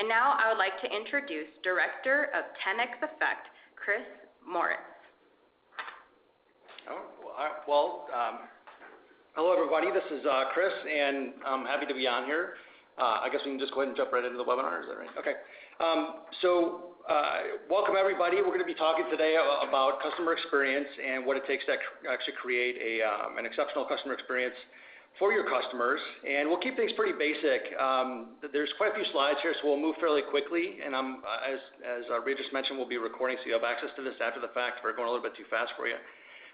And now I would like to introduce Director of 10X Effect, Chris Mohritz. Hello everybody, this is Chris, and I'm happy to be on here. I guess we can just go ahead and jump right into the webinar, is that right? Okay. Welcome everybody. We're going to be talking today about customer experience and what it takes to actually create an exceptional customer experience for your customers. And we'll keep things pretty basic. There's quite a few slides here, so we'll move fairly quickly. And as Ray just mentioned, we'll be recording, so you have access to this after the fact if we're going a little bit too fast for you.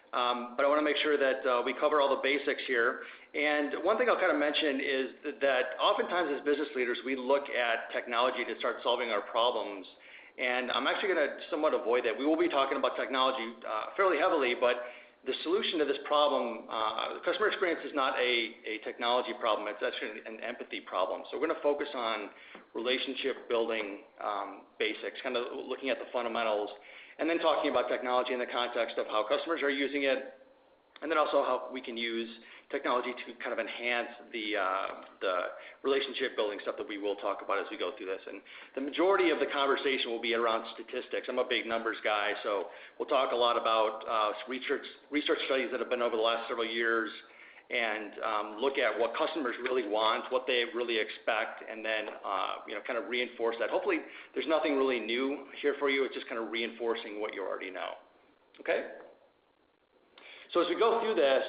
But I want to make sure that we cover all the basics here. And one thing I'll kind of mention is that oftentimes as business leaders, we look at technology to start solving our problems. And I'm actually going to somewhat avoid that. We will be talking about technology fairly heavily, but the solution to this problem, customer experience is not a technology problem. It's actually an empathy problem. So we're going to focus on relationship building basics, kind of looking at the fundamentals, and then talking about technology in the context of how customers are using it, and then also how we can use technology to kind of enhance the relationship building stuff that we will talk about as we go through this. And the majority of the conversation will be around statistics. I'm a big numbers guy, so we'll talk a lot about research studies that have been over the last several years, and look at what customers really want, what they really expect, and then kind of reinforce that. Hopefully there's nothing really new here for you. It's just kind of reinforcing what you already know. Okay? So as we go through this,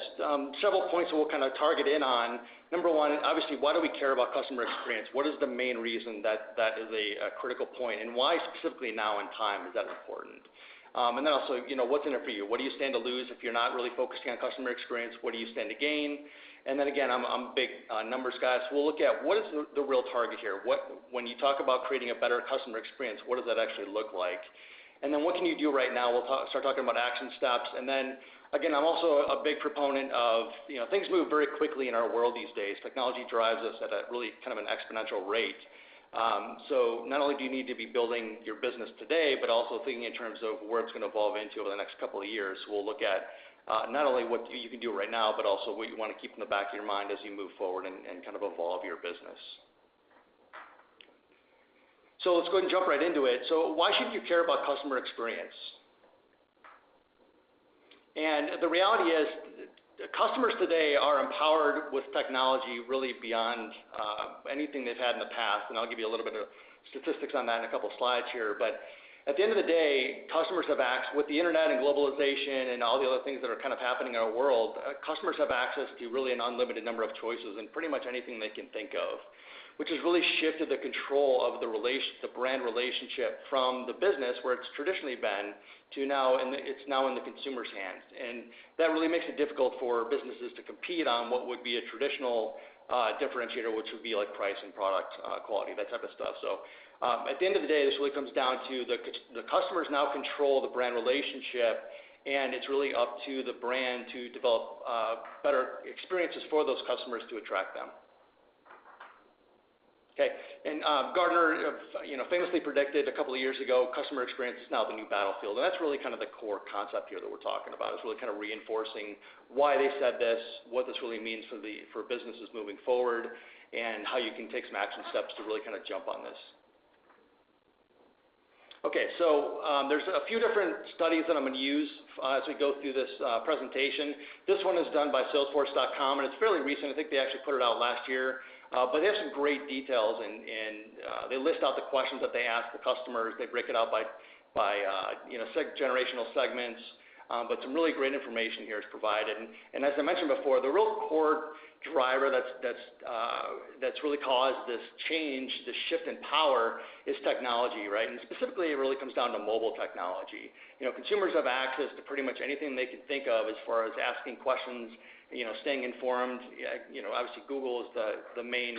several points we'll kind of target in on. Number one, obviously, why do we care about customer experience? What is the main reason that is a critical point, and why specifically now in time is that important? And then also, what's in it for you? What do you stand to lose if you're not really focusing on customer experience? What do you stand to gain? And then again, I'm a big numbers guy, so we'll look at what is the real target here. When you talk about creating a better customer experience, what does that actually look like? And then what can you do right now? We'll start talking about action steps. And then again, I'm also a big proponent of, things move very quickly in our world these days. Technology drives us at a really kind of an exponential rate. So not only do you need to be building your business today, but also thinking in terms of where it's going to evolve into over the next couple of years. We'll look at not only what you can do right now, but also what you want to keep in the back of your mind as you move forward and kind of evolve your business. So let's go ahead and jump right into it. So why should you care about customer experience? And the reality is, customers today are empowered with technology really beyond anything they've had in the past. And I'll give you a little bit of statistics on that in a couple slides here. But at the end of the day, customers have access, with the internet and globalization and all the other things that are kind of happening in our world, customers have access to really an unlimited number of choices and pretty much anything they can think of, which has really shifted the control of the brand relationship from the business, where it's traditionally been, to it's now in the consumer's hands. And that really makes it difficult for businesses to compete on what would be a traditional differentiator, which would be like price and product quality, that type of stuff. So at the end of the day, this really comes down to the customers now control the brand relationship, and it's really up to the brand to develop better experiences for those customers to attract them. Okay, and Gartner, famously predicted a couple of years ago, customer experience is now the new battlefield, and that's really kind of the core concept here that we're talking about. It's really kind of reinforcing why they said this, what this really means for businesses moving forward, and how you can take some action steps to really kind of jump on this. Okay, so there's a few different studies that I'm going to use as we go through this presentation. This one is done by Salesforce.com, and it's fairly recent. I think they actually put it out last year. But they have some great details, and they list out the questions that they ask the customers. They break it out by generational segments, but some really great information here is provided. And as I mentioned before, the real core driver that's really caused this change, this shift in power, is technology, right? And specifically, it really comes down to mobile technology. Consumers have access to pretty much anything they can think of as far as asking questions, staying informed. Obviously Google is the main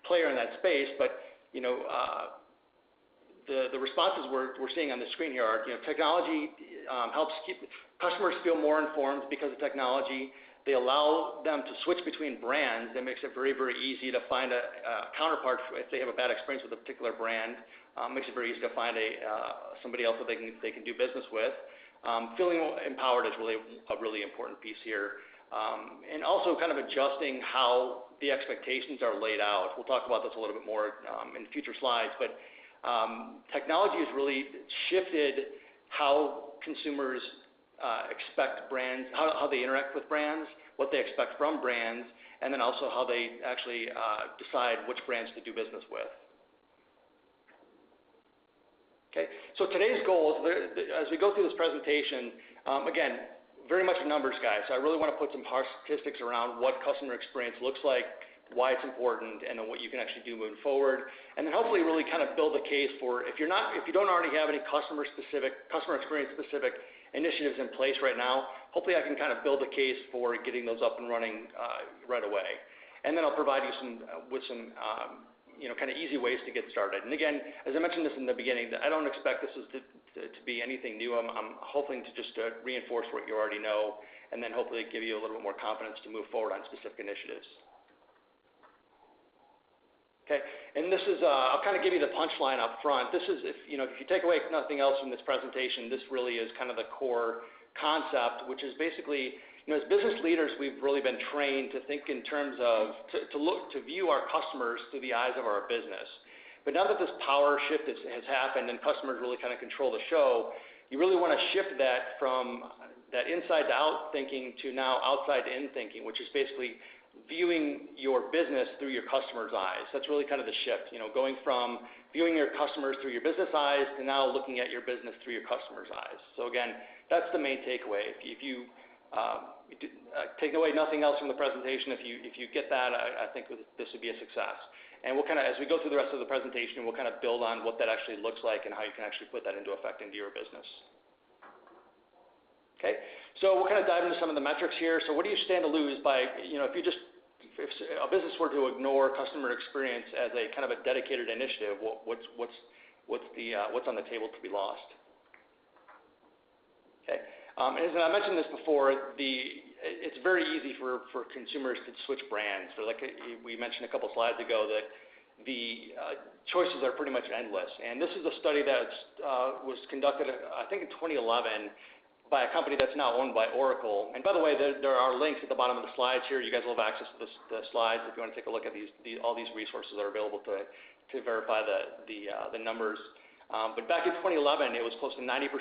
player in that space, but the responses we're seeing on the screen here are, technology helps keep customers feel more informed because of technology. They allow them to switch between brands. That makes it very, very easy to find a counterpart if they have a bad experience with a particular brand. Makes it very easy to find somebody else that they can do business with. Feeling empowered is really a really important piece here. And also kind of adjusting how the expectations are laid out. We'll talk about this a little bit more in future slides, but Technology has really shifted how consumers expect brands, how they interact with brands, what they expect from brands, and then also how they actually decide which brands to do business with. Okay, so today's goal, as we go through this presentation, again, very much a numbers guy, so I really want to put some hard statistics around what customer experience looks like, why it's important, and then what you can actually do moving forward, and then hopefully really kind of build a case for if you don't already have any customer experience specific initiatives in place right now, hopefully I can kind of build a case for getting those up and running right away, and then I'll provide you with some kind of easy ways to get started. And again, as I mentioned this in the beginning, I don't expect this to be anything new. I'm hoping to just reinforce what you already know, and then hopefully give you a little bit more confidence to move forward on specific initiatives. Okay, and this is, I'll kind of give you the punchline up front. This is, if you take away nothing else from this presentation, this really is kind of the core concept, which is basically, as business leaders, we've really been trained to think in terms of, to view our customers through the eyes of our business. But now that this power shift has happened and customers really kind of control the show, you really want to shift that from that inside to out thinking to now outside to in thinking, which is basically viewing your business through your customer's eyes. That's really kind of the shift, going from viewing your customers through your business eyes to now looking at your business through your customer's eyes. So again, that's the main takeaway. If you take away nothing else from the presentation, if you get that, I think this would be a success. And we'll kind of, as we go through the rest of the presentation, we'll kind of build on what that actually looks like and how you can actually put that into effect into your business. Okay, so we'll kind of dive into some of the metrics here. So what do you stand to lose by, if a business were to ignore customer experience as a kind of a dedicated initiative, what's on the table to be lost? Okay, as I mentioned this before, it's very easy for consumers to switch brands. So like we mentioned a couple slides ago, that the choices are pretty much endless. And this is a study that was conducted, I think, in 2011 by a company that's now owned by Oracle. And by the way, there are links at the bottom of the slides here. You guys will have access to the slides if you want to take a look at all these resources that are available to verify the numbers. But back in 2011, it was close to 90%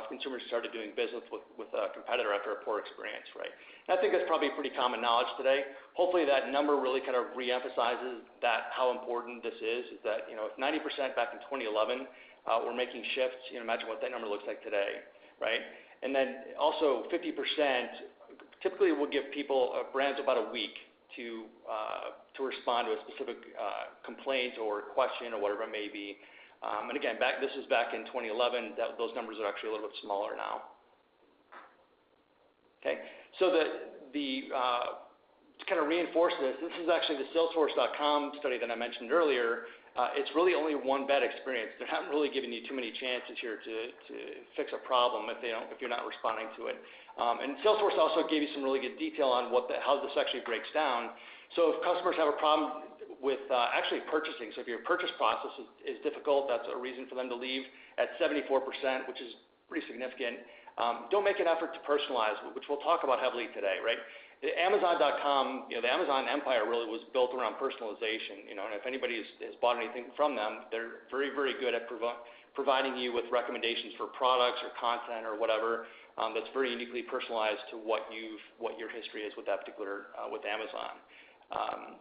consumers started doing business with a competitor after a poor experience, right? And I think that's probably pretty common knowledge today. Hopefully that number really kind of reemphasizes how important this is that, if 90% back in 2011 we're making shifts, imagine what that number looks like today, right? And then also 50% typically will give brands about a week to respond to a specific complaint or question or whatever it may be. And again, this is back in 2011. Those numbers are actually a little bit smaller now. Okay, so to kind of reinforce this is actually the Salesforce.com study that I mentioned earlier. It's really only one bad experience. They're not really giving you too many chances here to fix a problem if you're not responding to it. And Salesforce also gave you some really good detail on how this actually breaks down. So if customers have a problem with actually purchasing, so if your purchase process is difficult, that's a reason for them to leave at 74%, which is pretty significant. Don't make an effort to personalize, which we'll talk about heavily today, right? The Amazon.com, the Amazon empire really was built around personalization, and if anybody has bought anything from them, they're very, very good at providing you with recommendations for products or content or whatever that's very uniquely personalized to what your history is with that particular, with Amazon.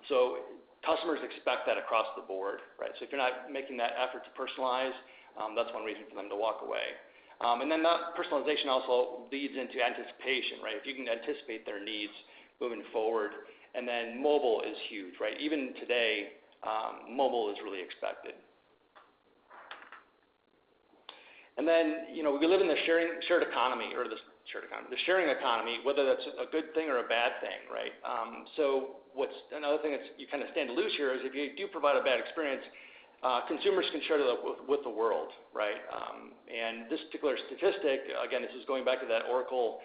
So customers expect that across the board, right? So if you're not making that effort to personalize, that's one reason for them to walk away. And then that personalization also leads into anticipation, right? If you can anticipate their needs moving forward. And then mobile is huge, right? Even today, mobile is really expected. And then, we live in the shared economy, or the sharing economy, whether that's a good thing or a bad thing, right? So another thing that you kind of stand to lose here is if you do provide a bad experience, consumers can share that with the world, right? And this particular statistic, again, this is going back to that Oracle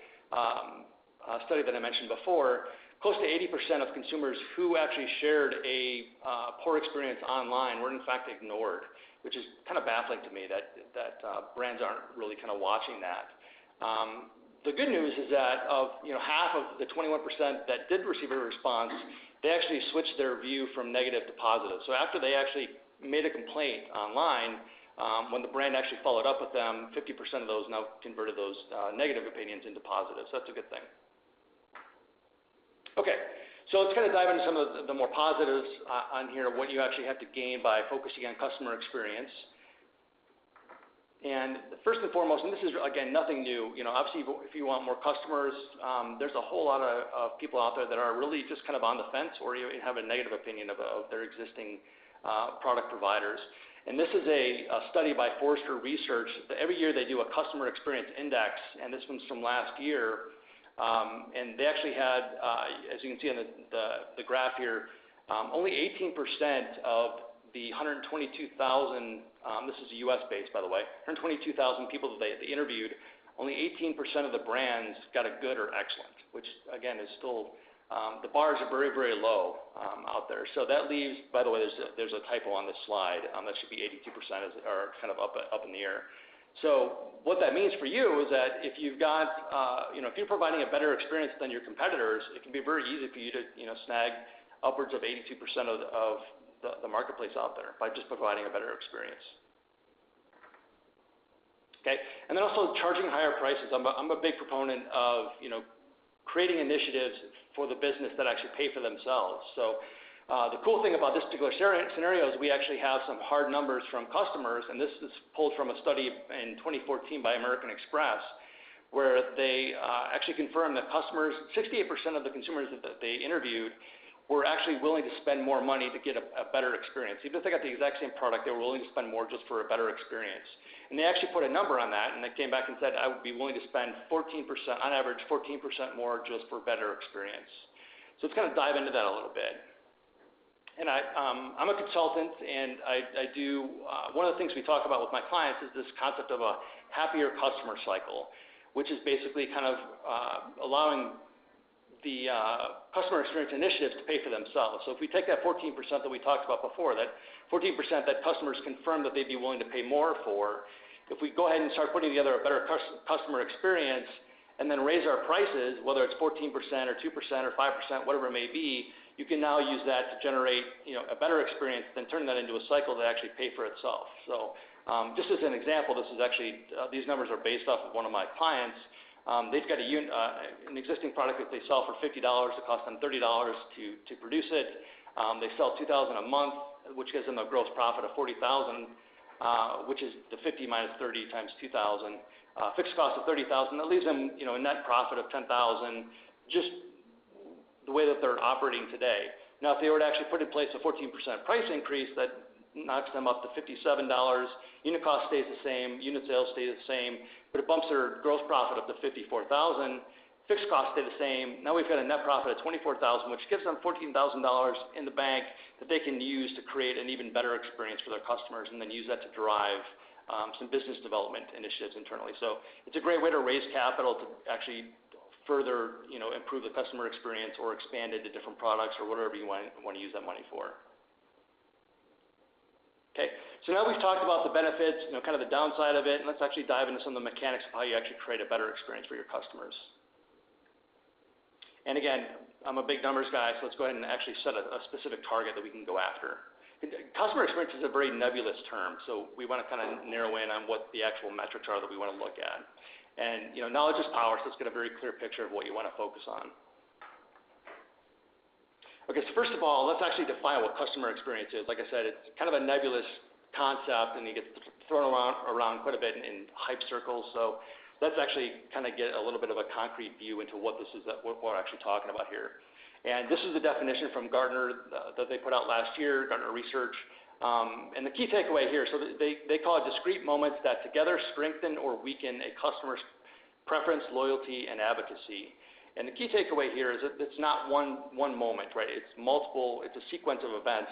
study that I mentioned before, close to 80% of consumers who actually shared a poor experience online were in fact ignored, which is kind of baffling to me that brands aren't really kind of watching that. The good news is that half of the 21% that did receive a response, they actually switched their view from negative to positive. So after they actually made a complaint online, when the brand actually followed up with them, 50% of those now converted those negative opinions into positives. So that's a good thing. Okay, so let's kind of dive into some of the more positives on here, what you actually have to gain by focusing on customer experience. And first and foremost, and this is, again, nothing new, obviously if you want more customers, there's a whole lot of people out there that are really just kind of on the fence or you have a negative opinion of their existing product providers. And this is a study by Forrester Research. Every year they do a customer experience index, and this one's from last year. And they actually had, as you can see on the graph here, only 18% of the 122,000, this is US based, by the way, 122,000 people that they interviewed, only 18% of the brands got a good or excellent, which again is still, the bars are very, very low out there. So that leaves, by the way, there's a typo on this slide. That should be 82% or kind of up in the air. So what that means for you is that if you've got, if you're providing a better experience than your competitors, it can be very easy for you to, snag upwards of 82% of the marketplace out there by just providing a better experience. Okay, and then also charging higher prices. I'm a big proponent of, creating initiatives for the business that actually pay for themselves. So the cool thing about this particular scenario is we actually have some hard numbers from customers, and this is pulled from a study in 2014 by American Express, where they actually confirmed that 68% of the consumers that they interviewed were actually willing to spend more money to get a better experience. Even if they got the exact same product, they were willing to spend more just for a better experience. And they actually put a number on that, and they came back and said, I would be willing to spend 14%, on average, 14% more just for better experience. So let's kind of dive into that a little bit. And I'm a consultant, and I do, one of the things we talk about with my clients is this concept of a happier customer cycle, which is basically kind of allowing the customer experience initiatives to pay for themselves. So if we take that 14% that we talked about before, that 14% that customers confirm that they'd be willing to pay more for, if we go ahead and start putting together a better customer experience and then raise our prices, whether it's 14% or 2% or 5%, whatever it may be, you can now use that to generate a better experience, then turn that into a cycle that actually pay for itself. So just as an example, this is actually, these numbers are based off of one of my clients. They've got an existing product that they sell for $50. It costs them $30 to produce it. They sell $2,000 a month, which gives them a gross profit of $40,000, which is the 50 minus 30 times 2,000. Fixed cost of $30,000. That leaves them, a net profit of $10,000, just the way that they're operating today. Now, if they were to actually put in place a 14% price increase, that knocks them up to $57. Unit cost stays the same. Unit sales stay the same. But it bumps their gross profit up to $54,000. Fixed costs stay the same. Now we've got a net profit of $24,000, which gives them $14,000 in the bank that they can use to create an even better experience for their customers, and then use that to drive some business development initiatives internally. So it's a great way to raise capital to actually further, improve the customer experience or expand it to different products or whatever you want to use that money for. Okay, so now we've talked about the benefits, kind of the downside of it, and let's actually dive into some of the mechanics of how you actually create a better experience for your customers. And again, I'm a big numbers guy, so let's go ahead and actually set a specific target that we can go after. Customer experience is a very nebulous term, so we want to kind of narrow in on what the actual metrics are that we want to look at. And knowledge is power, so let's get a very clear picture of what you want to focus on. Okay, so first of all, let's actually define what customer experience is. Like I said, it's kind of a nebulous concept, and it gets thrown around quite a bit in hype circles. So let's actually kind of get a little bit of a concrete view into what this is, what we're actually talking about here. And this is the definition from Gartner that they put out last year, Gartner Research. And the key takeaway here, so they call it discrete moments that together strengthen or weaken a customer's preference, loyalty, and advocacy. And the key takeaway here is that it's not one moment, right? It's multiple, it's a sequence of events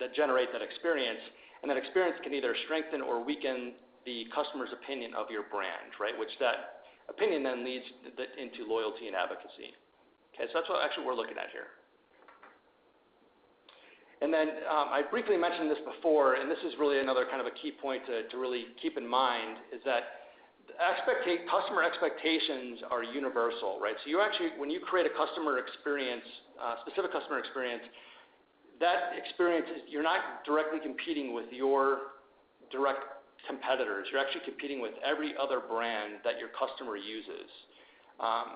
that generate that experience, and that experience can either strengthen or weaken the customer's opinion of your brand, right? Which that opinion then leads into loyalty and advocacy. Okay, so that's what actually we're looking at here. And then I briefly mentioned this before, and this is really another kind of a key point to really keep in mind, is that customer expectations are universal, right? So you actually, when you create a customer experience, specific customer experience, that experience is, you're not directly competing with your direct competitors. You're actually competing with every other brand that your customer uses,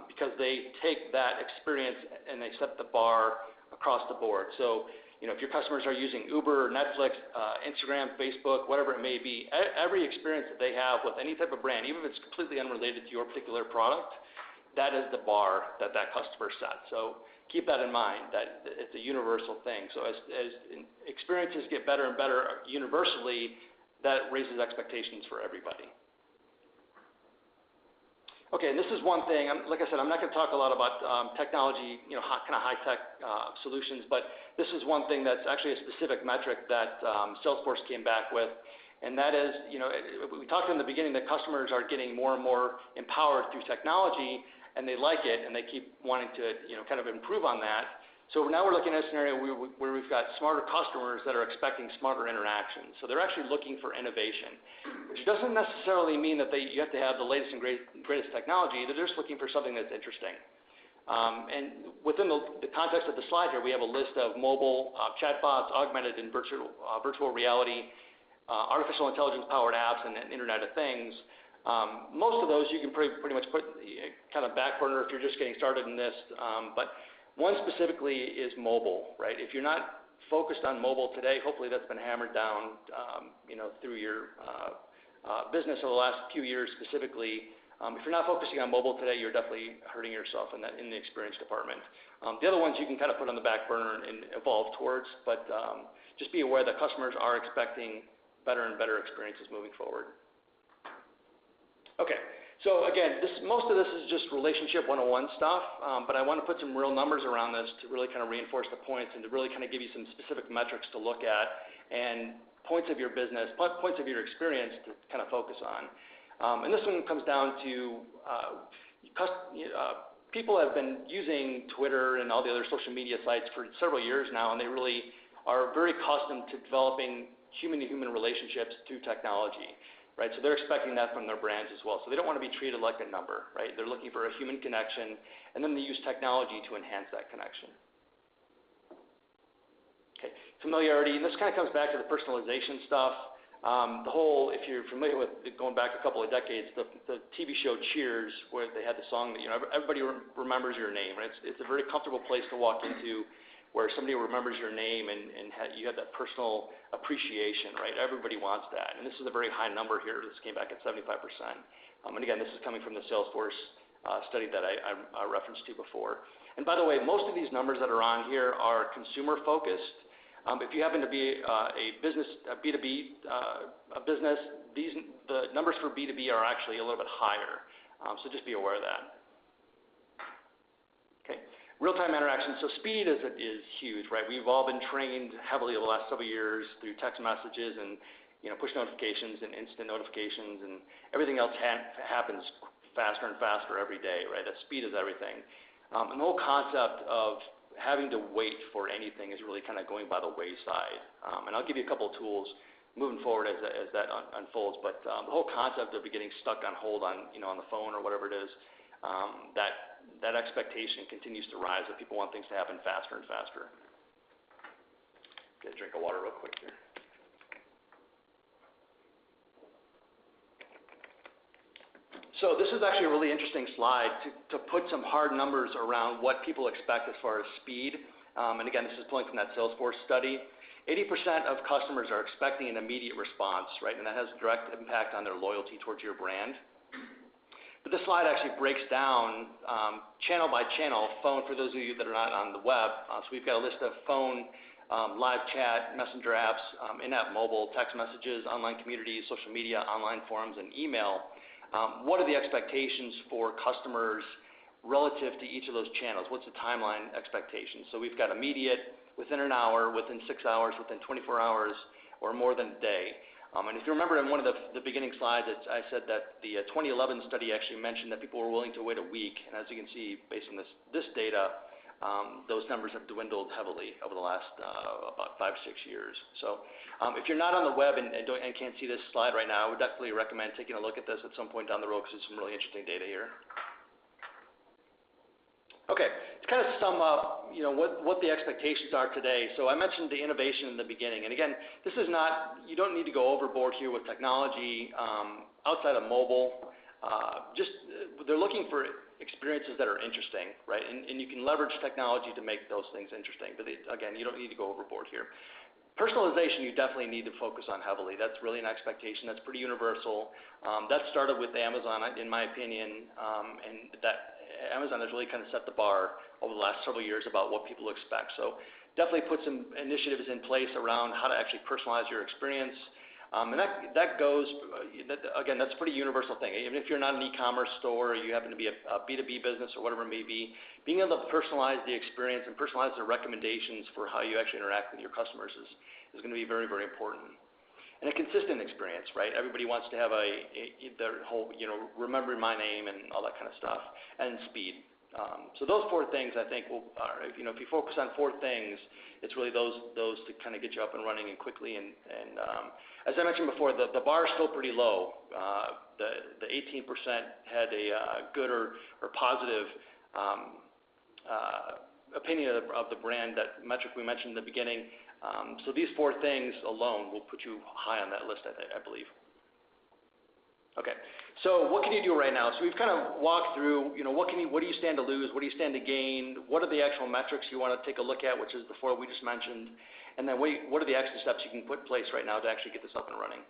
because they take that experience and they set the bar across the board. So, if your customers are using Uber, Netflix, Instagram, Facebook, whatever it may be, every experience that they have with any type of brand, even if it's completely unrelated to your particular product, that is the bar that customer sets. So keep that in mind, that it's a universal thing. So as experiences get better and better universally, that raises expectations for everybody. Okay, and this is one thing, like I said, I'm not going to talk a lot about technology, kind of high-tech solutions, but this is one thing that's actually a specific metric that Salesforce came back with, and that is, we talked in the beginning that customers are getting more and more empowered through technology, and they like it, and they keep wanting to, kind of improve on that. So now we're looking at a scenario where we've got smarter customers that are expecting smarter interactions. So they're actually looking for innovation, which doesn't necessarily mean that you have to have the latest and greatest technology. They're just looking for something that's interesting. And within the context of the slide here, we have a list of mobile chatbots, augmented and virtual reality, artificial intelligence-powered apps, and Internet of Things. Most of those you can pretty much put kind of back burner if you're just getting started in this, but one specifically is mobile, right? If you're not focused on mobile today, hopefully that's been hammered down, through your business over the last few years specifically. If you're not focusing on mobile today, you're definitely hurting yourself in the experience department. The other ones you can kind of put on the back burner and evolve towards, but just be aware that customers are expecting better and better experiences moving forward. Okay. So again, most of this is just relationship 101 stuff, but I want to put some real numbers around this to really kind of reinforce the points and to really kind of give you some specific metrics to look at and points of your business, points of your experience to kind of focus on. And this one comes down to people have been using Twitter and all the other social media sites for several years now, and they really are very accustomed to developing human-to-human relationships through technology. Right, so they're expecting that from their brands as well. So they don't want to be treated like a number, right? They're looking for a human connection, and then they use technology to enhance that connection. Okay, familiarity, and this kind of comes back to the personalization stuff. If you're familiar with going back a couple of decades, the TV show Cheers, where they had the song that everybody remembers your name, right? It's a very comfortable place to walk into, where somebody remembers your name and you have that personal appreciation, right? Everybody wants that. And this is a very high number here. This came back at 75%. And again, this is coming from the Salesforce study that I referenced to before. And by the way, most of these numbers that are on here are consumer focused. If you happen to be a business, a B2B business, the numbers for B2B are actually a little bit higher. So just be aware of that. Okay. Real-time interaction. So speed is huge, right? We've all been trained heavily over the last several years through text messages and push notifications and instant notifications, and everything else happens faster and faster every day, right? That speed is everything. And the whole concept of having to wait for anything is really kind of going by the wayside. And I'll give you a couple of tools moving forward as that unfolds. But the whole concept of getting stuck on hold on the phone or whatever it is, that expectation continues to rise, that people want things to happen faster and faster. Get a drink of water real quick here. So this is actually a really interesting slide to put some hard numbers around what people expect as far as speed. And again, this is pulling from that Salesforce study. 80% of customers are expecting an immediate response, right? And that has a direct impact on their loyalty towards your brand. But this slide actually breaks down channel by channel, phone for those of you that are not on the web. So we've got a list of phone, live chat, messenger apps, in-app mobile, text messages, online communities, social media, online forums, and email. What are the expectations for customers relative to each of those channels? What's the timeline expectation? So we've got immediate, within an hour, within 6 hours, within 24 hours, or more than a day. And if you remember in one of the beginning slides, I said that the 2011 study actually mentioned that people were willing to wait a week. And as you can see, based on this data, those numbers have dwindled heavily over the last about 5 or 6 years. So if you're not on the web and can't see this slide right now, I would definitely recommend taking a look at this at some point down the road because there's some really interesting data here. Okay, to kind of sum up, what the expectations are today. So I mentioned the innovation in the beginning, and again, this is not, you don't need to go overboard here with technology outside of mobile. They're looking for experiences that are interesting, right? And you can leverage technology to make those things interesting. But again, you don't need to go overboard here. Personalization, you definitely need to focus on heavily. That's really an expectation. That's pretty universal. That started with Amazon, in my opinion, and that Amazon has really kind of set the bar over the last several years about what people expect. So definitely put some initiatives in place around how to actually personalize your experience. And that goes, again, that's a pretty universal thing. Even if you're not an e-commerce store, or you happen to be a B2B business or whatever it may be, being able to personalize the experience and personalize the recommendations for how you actually interact with your customers is going to be very, very important. And a consistent experience, right? Everybody wants to have their whole, remembering my name and all that kind of stuff, and speed. So those four things, I think, if you focus on four things, it's really those to kind of get you up and running and quickly. And as I mentioned before, the bar is still pretty low. The 18% had a good or positive opinion of the brand, that metric we mentioned in the beginning. So these four things alone will put you high on that list, I believe. Okay, so what can you do right now? So we've kind of walked through, what do you stand to lose? What do you stand to gain? What are the actual metrics you want to take a look at, which is the four we just mentioned? And then what are the extra steps you can put in place right now to actually get this up and running?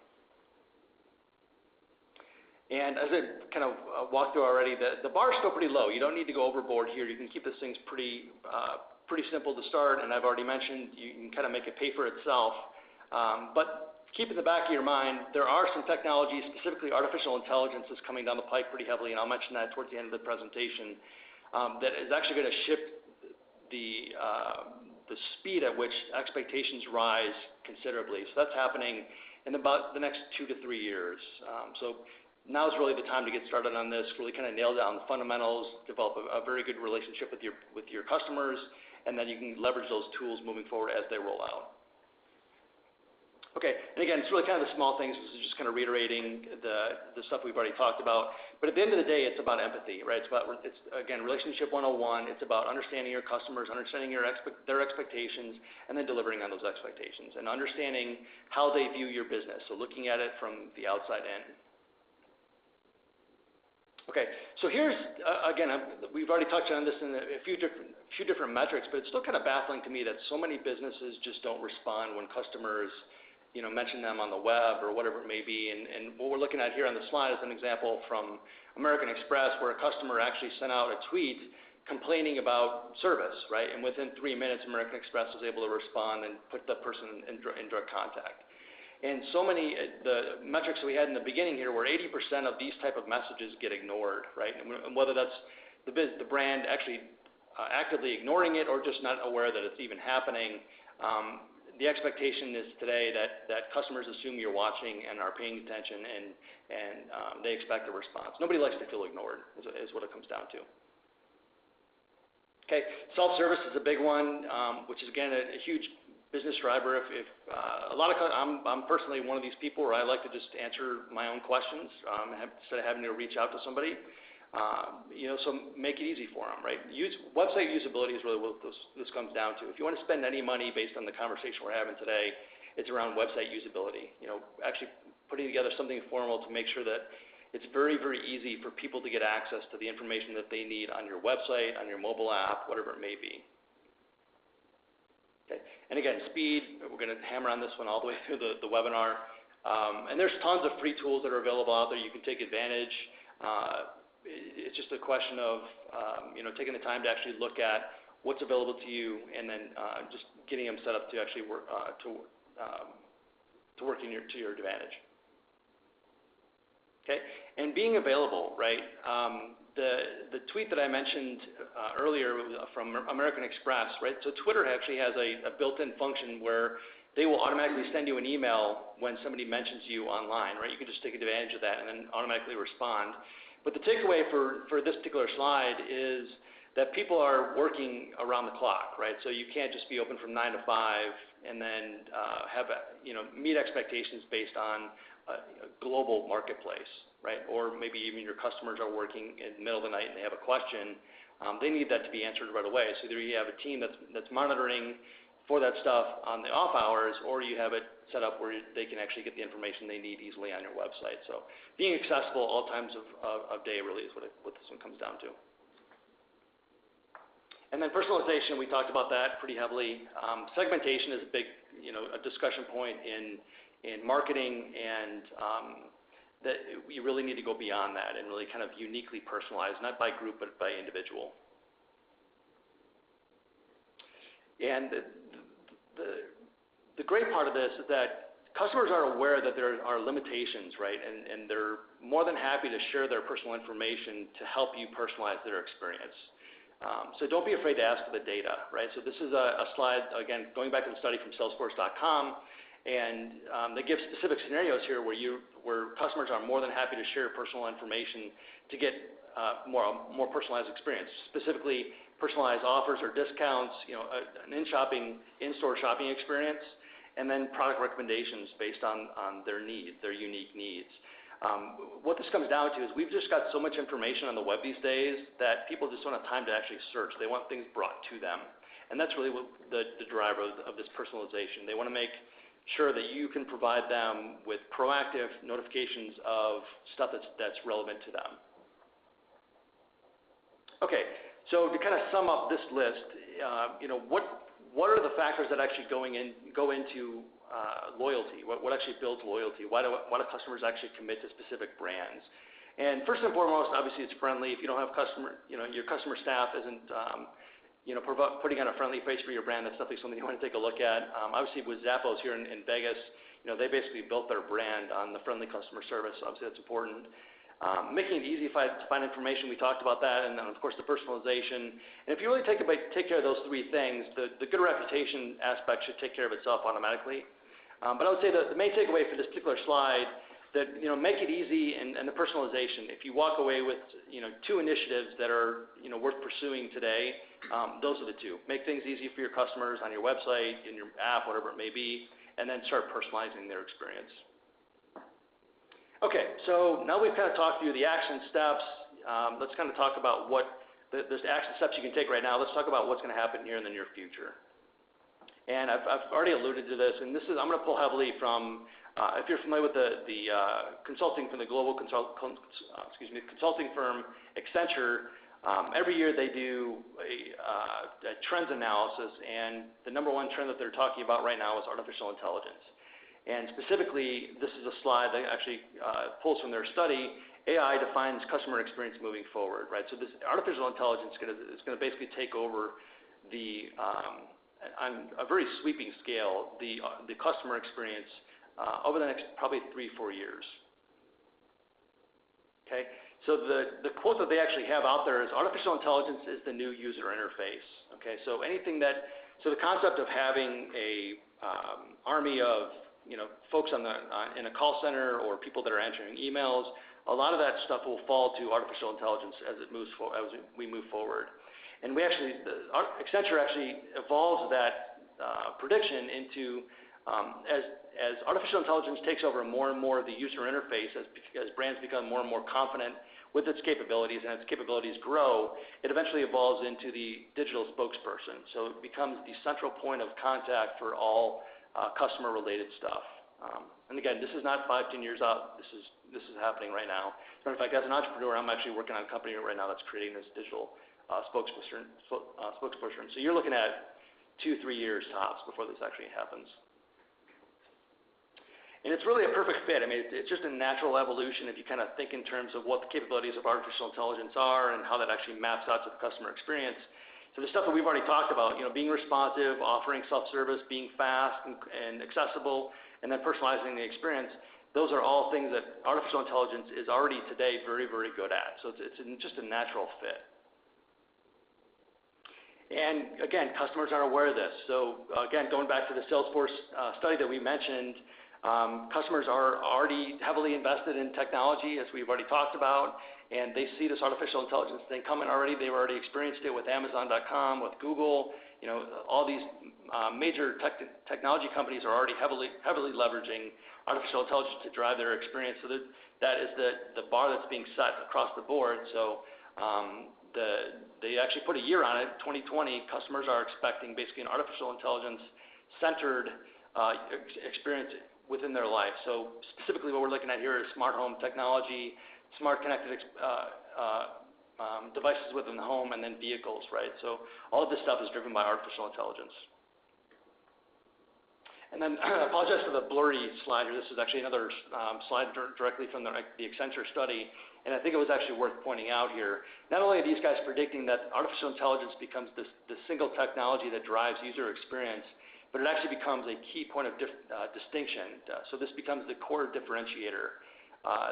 And as I kind of walked through already, the bar is still pretty low. You don't need to go overboard here. You can keep this things pretty simple to start, and I've already mentioned you can kind of make it pay for itself. But keep in the back of your mind, there are some technologies, specifically artificial intelligence, is coming down the pike pretty heavily, and I'll mention that towards the end of the presentation, that is actually going to shift the speed at which expectations rise considerably. So that's happening in about the next 2 to 3 years. So now is really the time to get started on this, really kind of nail down the fundamentals, develop a very good relationship with your customers, and then you can leverage those tools moving forward as they roll out. Okay, and again, it's really kind of the small things. This is just kind of reiterating the stuff we've already talked about. But at the end of the day, it's about empathy, right? It's again, relationship 101. It's about understanding your customers, understanding their expectations, and then delivering on those expectations, and understanding how they view your business. So looking at it from the outside in. Okay, so here's, again, we've already touched on this in a few different metrics, but it's still kind of baffling to me that so many businesses just don't respond when customers mention them on the web or whatever it may be. And what we're looking at here on the slide is an example from American Express, where a customer actually sent out a tweet complaining about service, right? And within 3 minutes, American Express was able to respond and put the person in direct contact. And so many, the metrics we had in the beginning here were 80% of these type of messages get ignored, right? And whether that's the brand actually actively ignoring it or just not aware that it's even happening, the expectation is today that customers assume you're watching and are paying attention, and they expect a response. Nobody likes to feel ignored, is what it comes down to. Okay, self-service is a big one, which is again a huge business driver. I'm personally one of these people where I like to just answer my own questions instead of having to reach out to somebody. So make it easy for them, right? Website usability is really what this comes down to. If you want to spend any money based on the conversation we're having today, it's around website usability. Actually putting together something formal to make sure that it's very, very easy for people to get access to the information that they need on your website, on your mobile app, whatever it may be. Okay. And again, speed, we're going to hammer on this one all the way through the webinar. And there's tons of free tools that are available out there. You can take advantage. It's just a question of taking the time to actually look at what's available to you, and then just getting them set up to actually work to work to your advantage. Okay, and being available, right? The tweet that I mentioned earlier from American Express, right? So Twitter actually has a built-in function where they will automatically send you an email when somebody mentions you online, right? You can just take advantage of that and then automatically respond. But the takeaway for this particular slide is that people are working around the clock, right? So you can't just be open from 9 to 5 and then meet expectations based on a global marketplace, right? Or maybe even your customers are working in the middle of the night and they have a question. they need that to be answered right away. So either you have a team that's monitoring for that stuff on the off hours, or you have it set up where they can actually get the information they need easily on your website. So being accessible all times of day really is what this one comes down to. And then personalization, we talked about that pretty heavily. Segmentation is a big, a discussion point in marketing, and that you really need to go beyond that and really kind of uniquely personalize, not by group but by individual. And the great part of this is that customers are aware that there are limitations, right? And they're more than happy to share their personal information to help you personalize their experience. So don't be afraid to ask for the data, right? So this is a slide, again, going back to the study from Salesforce.com, and they give specific scenarios here where customers are more than happy to share personal information to get more personalized experience, specifically personalized offers or discounts, an in-store shopping experience, and then product recommendations based on their needs, their unique needs. What this comes down to is we've just got so much information on the web these days that people just don't have time to actually search. They want things brought to them. And that's really what the driver of this personalization. They want to make sure that you can provide them with proactive notifications of stuff that's relevant to them. Okay, so to kind of sum up this list, what are the factors that actually go into loyalty? What actually builds loyalty? Why do customers actually commit to specific brands? And first and foremost, obviously, it's friendly. If you don't have your customer staff isn't, putting on a friendly face for your brand, that's definitely something you want to take a look at. Obviously, with Zappos here in Vegas, they basically built their brand on the friendly customer service. So obviously, that's important. Making it easy to find information, we talked about that, and then of course the personalization. And if you really take care of those three things, the good reputation aspect should take care of itself automatically. But I would say the main takeaway for this particular slide, that make it easy and the personalization. If you walk away with two initiatives that are worth pursuing today, those are the two. Make things easy for your customers on your website, in your app, whatever it may be, and then start personalizing their experience. Okay, so now we've kind of talked through the action steps. Let's kind of talk about what there's action steps you can take right now. Let's talk about what's going to happen here in the near future. And I've already alluded to this, and I'm going to pull heavily from, if you're familiar with the consulting from the global consulting firm Accenture. Every year they do a trends analysis, and the number one trend that they're talking about right now is artificial intelligence. And specifically, this is a slide that actually pulls from their study. AI defines customer experience moving forward, right? So this artificial intelligence is going to basically take over on a very sweeping scale, the customer experience over the next probably 3-4 years. Okay, so the quote that they actually have out there is artificial intelligence is the new user interface. Okay, so the concept of having a army of folks in a call center or people that are answering emails, a lot of that stuff will fall to artificial intelligence as we move forward. And Accenture actually evolves that prediction into as artificial intelligence takes over more and more of the user interface, as brands become more and more confident with its capabilities and its capabilities grow, it eventually evolves into the digital spokesperson. So it becomes the central point of contact for all customer-related stuff. And again, this is not 5-10 years out. This is happening right now. As a matter of fact, as an entrepreneur, I'm actually working on a company right now that's creating this digital spokesperson. So you're looking at 2-3 years tops before this actually happens. And it's really a perfect fit. I mean, it's just a natural evolution if you kind of think in terms of what the capabilities of artificial intelligence are and how that actually maps out to the customer experience. So the stuff that we've already talked about, being responsive, offering self-service, being fast and accessible, and then personalizing the experience, those are all things that artificial intelligence is already today very, very good at. So it's just a natural fit. And again, customers are aware of this. So again, going back to the Salesforce study that we mentioned, customers are already heavily invested in technology, as we've already talked about, and they see this artificial intelligence thing coming already. They've already experienced it with Amazon.com, with Google. All these major technology companies are already heavily leveraging artificial intelligence to drive their experience. So that is the bar that's being set across the board. So they actually put a year on it, 2020. Customers are expecting basically an artificial intelligence-centered experience within their life. So specifically what we're looking at here is smart home technology, smart connected devices within the home, and then vehicles, right? So all of this stuff is driven by artificial intelligence. And then I apologize for the blurry slide here. This is actually another slide directly from the Accenture study, and I think it was actually worth pointing out here. Not only are these guys predicting that artificial intelligence becomes the single technology that drives user experience, but it actually becomes a key point of distinction. So this becomes the core differentiator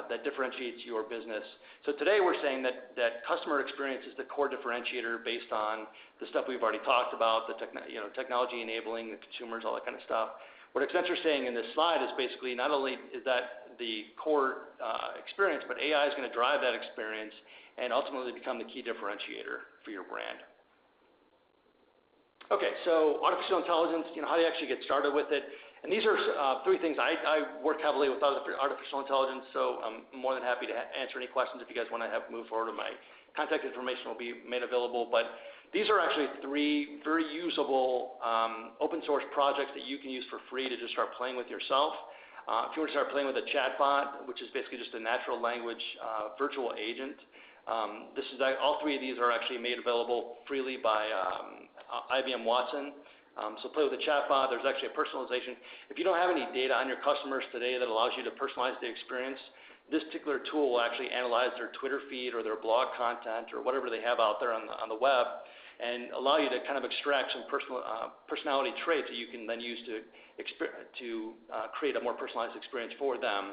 that differentiates your business. So today we're saying that customer experience is the core differentiator based on the stuff we've already talked about, the technology enabling the consumers, all that kind of stuff. What Accenture is saying in this slide is basically not only is that the core experience, but AI is going to drive that experience and ultimately become the key differentiator for your brand. Okay, so artificial intelligence, how do you actually get started with it? And these are three things. I work heavily with artificial intelligence, so I'm more than happy to answer any questions if you guys want to move forward. My contact information will be made available. But these are actually three very usable open source projects that you can use for free to just start playing with yourself. If you want to start playing with a chatbot, which is basically just a natural language virtual agent, all three of these are actually made available freely by IBM Watson. So play with a chatbot. There's actually a personalization. If you don't have any data on your customers today that allows you to personalize the experience, this particular tool will actually analyze their Twitter feed or their blog content or whatever they have out there on the web and allow you to kind of extract some personality traits that you can then use to create a more personalized experience for them.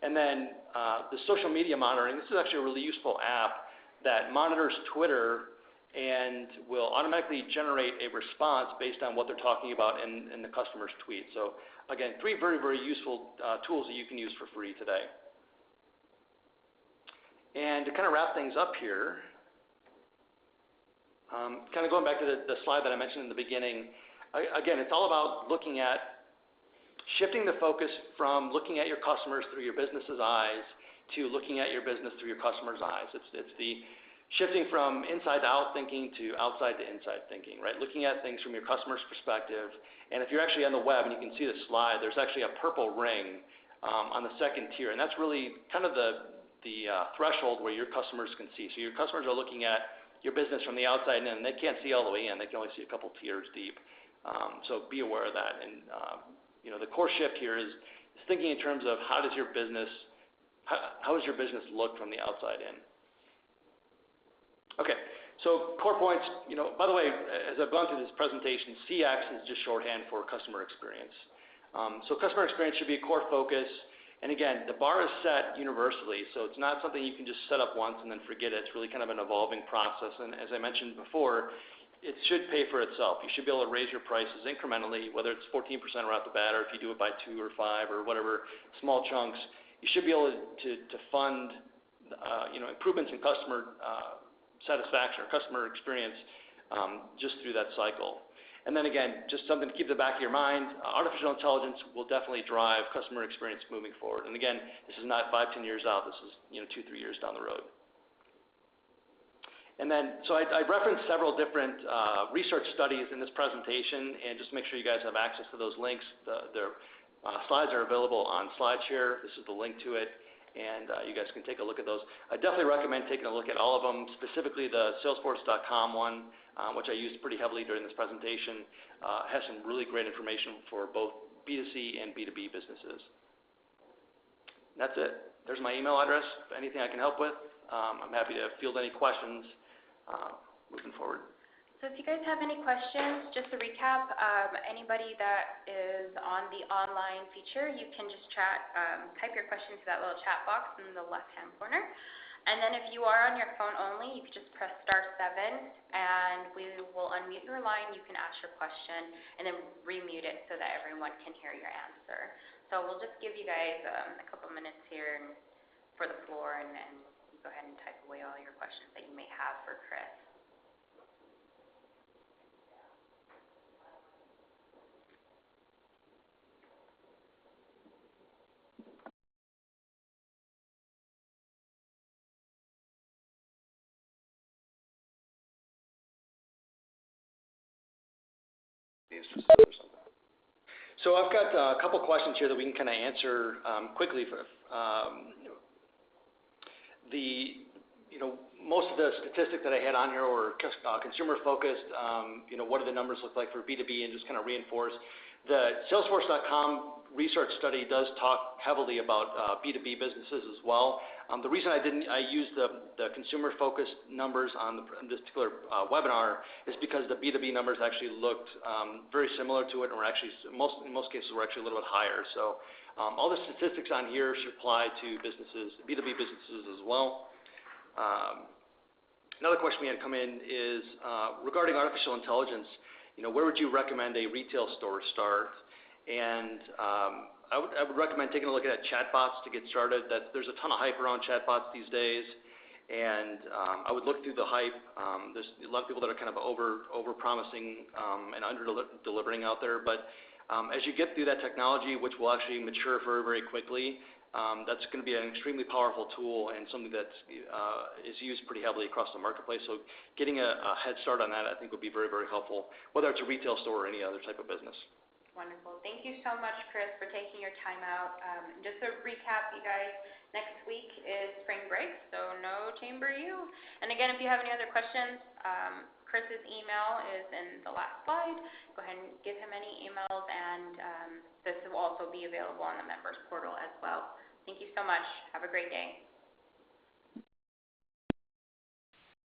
And then the social media monitoring, this is actually a really useful app that monitors Twitter and will automatically generate a response based on what they're talking about in the customer's tweet. So again, three very, very useful tools that you can use for free today. And to kind of wrap things up here, kind of going back to the slide that I mentioned in the beginning, again, it's all about looking at shifting the focus from looking at your customers through your business's eyes to looking at your business through your customer's eyes. It's the shifting from inside-out thinking to outside-to-inside thinking, right? Looking at things from your customer's perspective. And if you're actually on the web and you can see the slide, there's actually a purple ring on the second tier. And that's really kind of the threshold where your customers can see. So your customers are looking at your business from the outside in, and they can't see all the way in. They can only see a couple tiers deep. So be aware of that. And the core shift here is thinking in terms of how does your business look from the outside in. Okay, so core points, by the way, as I've gone through this presentation, CX is just shorthand for customer experience. So customer experience should be a core focus. And again, the bar is set universally, so it's not something you can just set up once and then forget it. It's really kind of an evolving process. And as I mentioned before, it should pay for itself. You should be able to raise your prices incrementally, whether it's 14% right off the bat, or if you do it by 2 or 5 or whatever, small chunks. You should be able to fund improvements in customer satisfaction or customer experience just through that cycle. And then again, just something to keep in the back of your mind, artificial intelligence will definitely drive customer experience moving forward. And again, this is not 5, 10 years out. This is 2, 3 years down the road. And then, so I referenced several different research studies in this presentation, and just make sure you guys have access to those links. The slides are available on SlideShare. This is the link to it. And you guys can take a look at those. I definitely recommend taking a look at all of them, specifically the Salesforce.com one, which I used pretty heavily during this presentation. Has some really great information for both B2C and B2B businesses. That's it. There's my email address. Anything I can help with, I'm happy to field any questions moving forward. So if you guys have any questions, just to recap, anybody that is on the online feature, you can just type your question to that little chat box in the left-hand corner. And then if you are on your phone only, you can just press *7, and we will unmute your line. You can ask your question, and then remute it so that everyone can hear your answer. So we'll just give you guys a couple minutes here for the floor, and you go ahead and type away all your questions that you may have for Chris. just or something. So I've got a couple questions here that we can kind of answer quickly. Most of the statistics that I had on here were consumer focused. What do the numbers look like for B2B, and just kind of reinforce. The Salesforce.com research study does talk heavily about B2B businesses as well. The reason I used the consumer-focused numbers on this particular webinar is because the B2B numbers actually looked very similar to it, and were actually in most cases were actually a little bit higher. So all the statistics on here should apply to businesses, B2B businesses as well. Another question we had come in is regarding artificial intelligence. Where would you recommend a retail store start? And I would recommend taking a look at chatbots to get started. There's a ton of hype around chatbots these days, and I would look through the hype. There's a lot of people that are kind of over promising and under delivering out there. But as you get through that technology, which will actually mature very, very quickly, that's going to be an extremely powerful tool and something that is used pretty heavily across the marketplace. So getting a head start on that, I think, would be very, very helpful, whether it's a retail store or any other type of business. Wonderful. Thank you so much, Chris, for taking your time out. Just to recap, you guys, next week is spring break, so no Chamber U. And again, if you have any other questions, Chris's email is in the last slide. Go ahead and give him any emails, and this will also be available on the members portal as well. Thank you so much. Have a great day.